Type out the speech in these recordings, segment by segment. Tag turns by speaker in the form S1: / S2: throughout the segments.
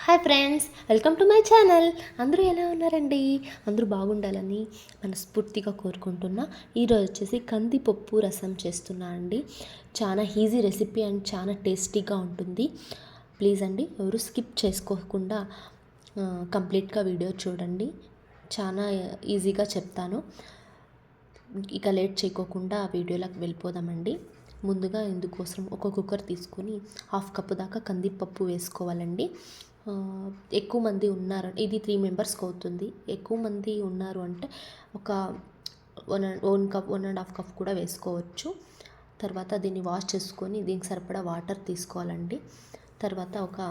S1: Hi friends, welcome to my channel. అందరూ ఎలా ఉన్నారండి? అందరూ బాగుండాలని మనస్ఫూర్తిగా కోరుకుంటున్నా. ఈరోజు వచ్చేసి కందిపప్పు రసం చేస్తున్నా అండి. చాలా ఈజీ రెసిపీ అండ్ చాలా టేస్టీగా ఉంటుంది. ప్లీజ్ అండి ఎవరు స్కిప్ చేసుకోకుండా కంప్లీట్గా వీడియో చూడండి. చాలా ఈజీగా చెప్తాను. ఇక లేట్ చేయకోకుండా వీడియోలోకి వెళ్ళిపోదామండి. ముందుగా ఇందుకోసం ఒక కుక్కర్ తీసుకొని 1/2 కప్పు దాకా కందిపప్పు వేసుకోవాలండి. ఎక్కువ మంది ఉన్నారు, ఇది 3 మెంబర్స్కి అవుతుంది. ఎక్కువ మంది ఉన్నారు అంటే ఒక 1.5 కప్ కూడా వేసుకోవచ్చు. తర్వాత దీన్ని వాష్ చేసుకొని దీనికి సరిపడా వాటర్ తీసుకోవాలండి. తర్వాత ఒక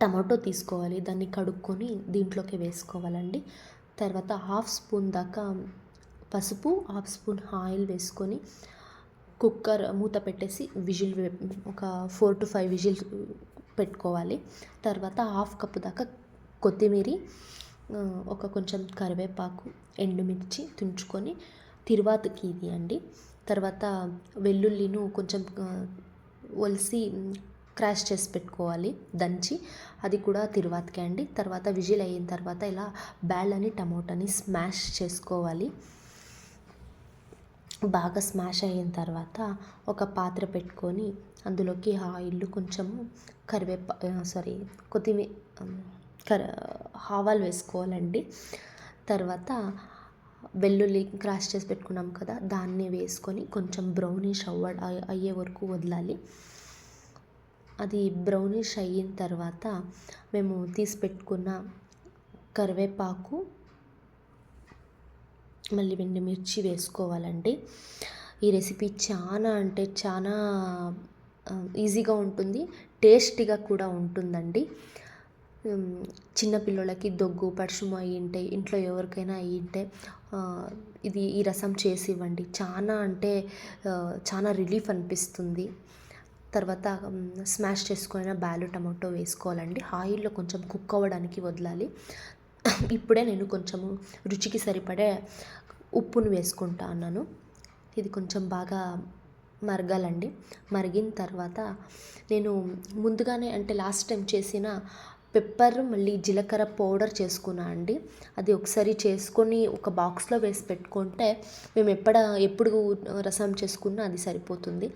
S1: టమాటో తీసుకోవాలి, దాన్ని కడుక్కొని దీంట్లోకి వేసుకోవాలండి. తర్వాత 1/2 స్పూన్ దాకా పసుపు, 1/2 స్పూన్ ఆయిల్ వేసుకొని కుక్కర్ మూత పెట్టేసి ఒక 4 to 5 విజిల్ పెట్టుకోవాలి. తర్వాత 1/2 కప్పు దాకా కొత్తిమీర, ఒక కొంచెం కరివేపాకు, ఎండుమిర్చి తుంచుకొని తిరువాతకి ఇది అండి. తర్వాత వెల్లుల్లిను కొంచెం ఒలిసి క్రాష్ చేసి పెట్టుకోవాలి దంచి, అది కూడా తిరువాతకే అండి. తర్వాత విజిల్ అయిన తర్వాత ఇలా బ్యాళ్ళని టమోటాని స్మాష్ చేసుకోవాలి. బాగా స్మాష్ అయిన తర్వాత ఒక పాత్ర పెట్టుకొని అందులోకి ఆయిల్, కొంచెము ఆవాలు వేసుకోవాలండి. తర్వాత వెల్లుల్లి క్రాష్ చేసి పెట్టుకున్నాం కదా, దాన్ని వేసుకొని కొంచెం బ్రౌనిష్ అయ్యే వరకు వదలాలి. అది బ్రౌనిష్ అయిన తర్వాత మేము తీసి పెట్టుకున్న కరివేపాకు, మళ్ళీ ఎండుమిర్చి వేసుకోవాలండి. ఈ రెసిపీ చాలా అంటే చాలా ఈజీగా ఉంటుంది, టేస్టీగా కూడా ఉంటుందండి. చిన్నపిల్లలకి దగ్గు పడుచుమ అయ్యింటే, ఇంట్లో ఎవరికైనా అయ్యింటే ఈ రసం చేసి ఇవ్వండి. చాలా అంటే చాలా రిలీఫ్ అనిపిస్తుంది. తర్వాత స్మాష్ చేసుకున్న బ్యాలు టమాటో వేసుకోవాలండి. ఆయిల్లో కొంచెం కుక్ అవ్వడానికి వదలాలి. ఇప్పుడే నేను కొంచెము రుచికి సరిపడే ఉప్పును వేసుకుంటా అన్నాను. ఇది కొంచెం బాగా మరగాలండి. మరిగిన తర్వాత నేను ముందుగానే అంటే లాస్ట్ టైం చేసిన పెప్పర్ మళ్ళీ జీలకర్ర పౌడర్ చేసుకున్నా అండి. అది ఒకసారి చేసుకొని ఒక బాక్స్లో వేసి పెట్టుకుంటే మేము ఎప్పుడు రసం చేసుకున్నా అది సరిపోతుంది.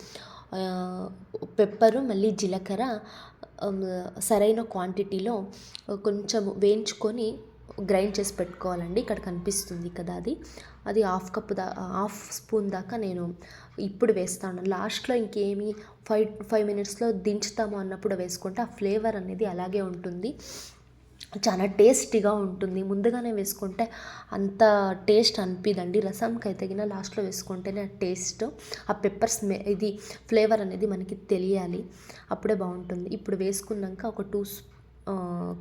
S1: పెప్పరు మళ్ళీ జీలకర్ర సరైన క్వాంటిటీలో కొంచెం వేయించుకొని గ్రైండ్ చేసి పెట్టుకోవాలండి. ఇక్కడ కనిపిస్తుంది కదా, అది 1/2 స్పూన్ దాకా నేను ఇప్పుడు వేస్తాను. లాస్ట్లో ఇంకేమి 5 మినిట్స్లో దించుతాము అన్నప్పుడు వేసుకుంటే ఆ ఫ్లేవర్ అనేది అలాగే ఉంటుంది, చాలా టేస్టీగా ఉంటుంది. ముందుగానే వేసుకుంటే అంత టేస్ట్ అనిపిదండి. రసంకి అయితే గిన లాస్ట్లో వేసుకుంటేనే ఆ టేస్ట్, ఆ పెప్పర్ ఇది ఫ్లేవర్ అనేది మనకి తెలియాలి, అప్పుడే బాగుంటుంది. ఇప్పుడు వేసుకున్నాక ఒక 2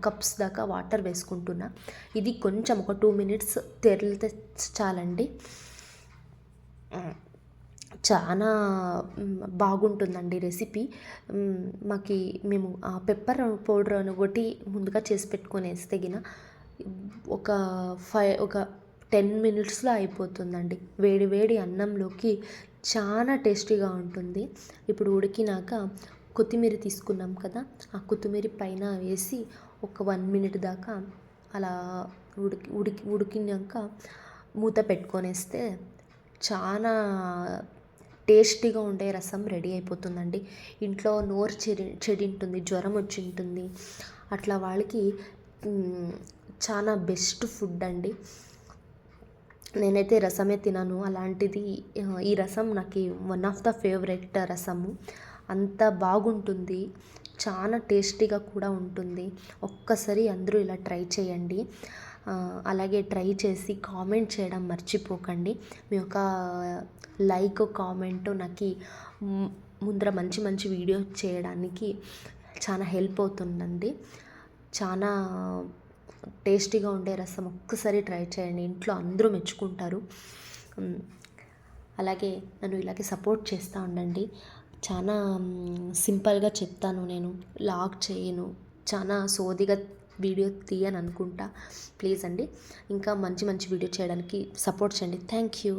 S1: కప్స్ దాకా వాటర్ వేసుకుంటున్నా. ఇది కొంచెం ఒక 2 మినిట్స్ తెరిలితే చాలండి. చాలా బాగుంటుందండి రెసిపీ. మేము ఆ పెప్పర్ పౌడర్ ఒకటి ముందుగా చేసి పెట్టుకొని వేస్తే గిన ఒక 10 మినిట్స్లో అయిపోతుందండి. వేడి వేడి అన్నంలోకి చాలా టేస్టీగా ఉంటుంది. ఇప్పుడు ఉడికినాక కొత్తిమీర తీసుకున్నాం కదా, ఆ కొత్తిమీర పైన వేసి ఒక 1 మినిట్ దాకా అలా ఉడికినాక మూత పెట్టుకొనేస్తే చాలా టేస్టీగా ఉండే రసం రెడీ అయిపోతుందండి. ఇంట్లో నోరు చెడి ఉంటుంది, జ్వరం వచ్చి ఉంటుంది, అట్లా వాళ్ళకి చాలా బెస్ట్ ఫుడ్ అండి. నేనైతే రసమే తినను, అలాంటిది ఈ రసం నాకు వన్ ఆఫ్ ద ఫేవరెట్ రసము. అంత బాగుంటుంది, చాలా టేస్టీగా కూడా ఉంటుంది. ఒక్కసారి అందరూ ఇలా ట్రై చేయండి. అలాగే ట్రై చేసి కామెంట్ చేయడం మర్చిపోకండి. మీ యొక్క లైక్, కామెంట్ నాకు ముందర మంచి మంచి వీడియో చేయడానికి చాలా హెల్ప్ అవుతుందండి. చాలా టేస్టీగా ఉండే రసం ఒక్కసారి ట్రై చేయండి, ఇంట్లో అందరూ మెచ్చుకుంటారు. అలాగే నన్ను ఇలాగే సపోర్ట్ చేస్తూ ఉండండి. చాలా సింపుల్గా చెప్తాను, నేను లాగ్ చేయను, చాలా సోదిగా వీడియో తీయను అనుకుంటా. ప్లీజ్ అండి, ఇంకా మంచి మంచి వీడియో చేయడానికి సపోర్ట్ చేయండి. Thank you.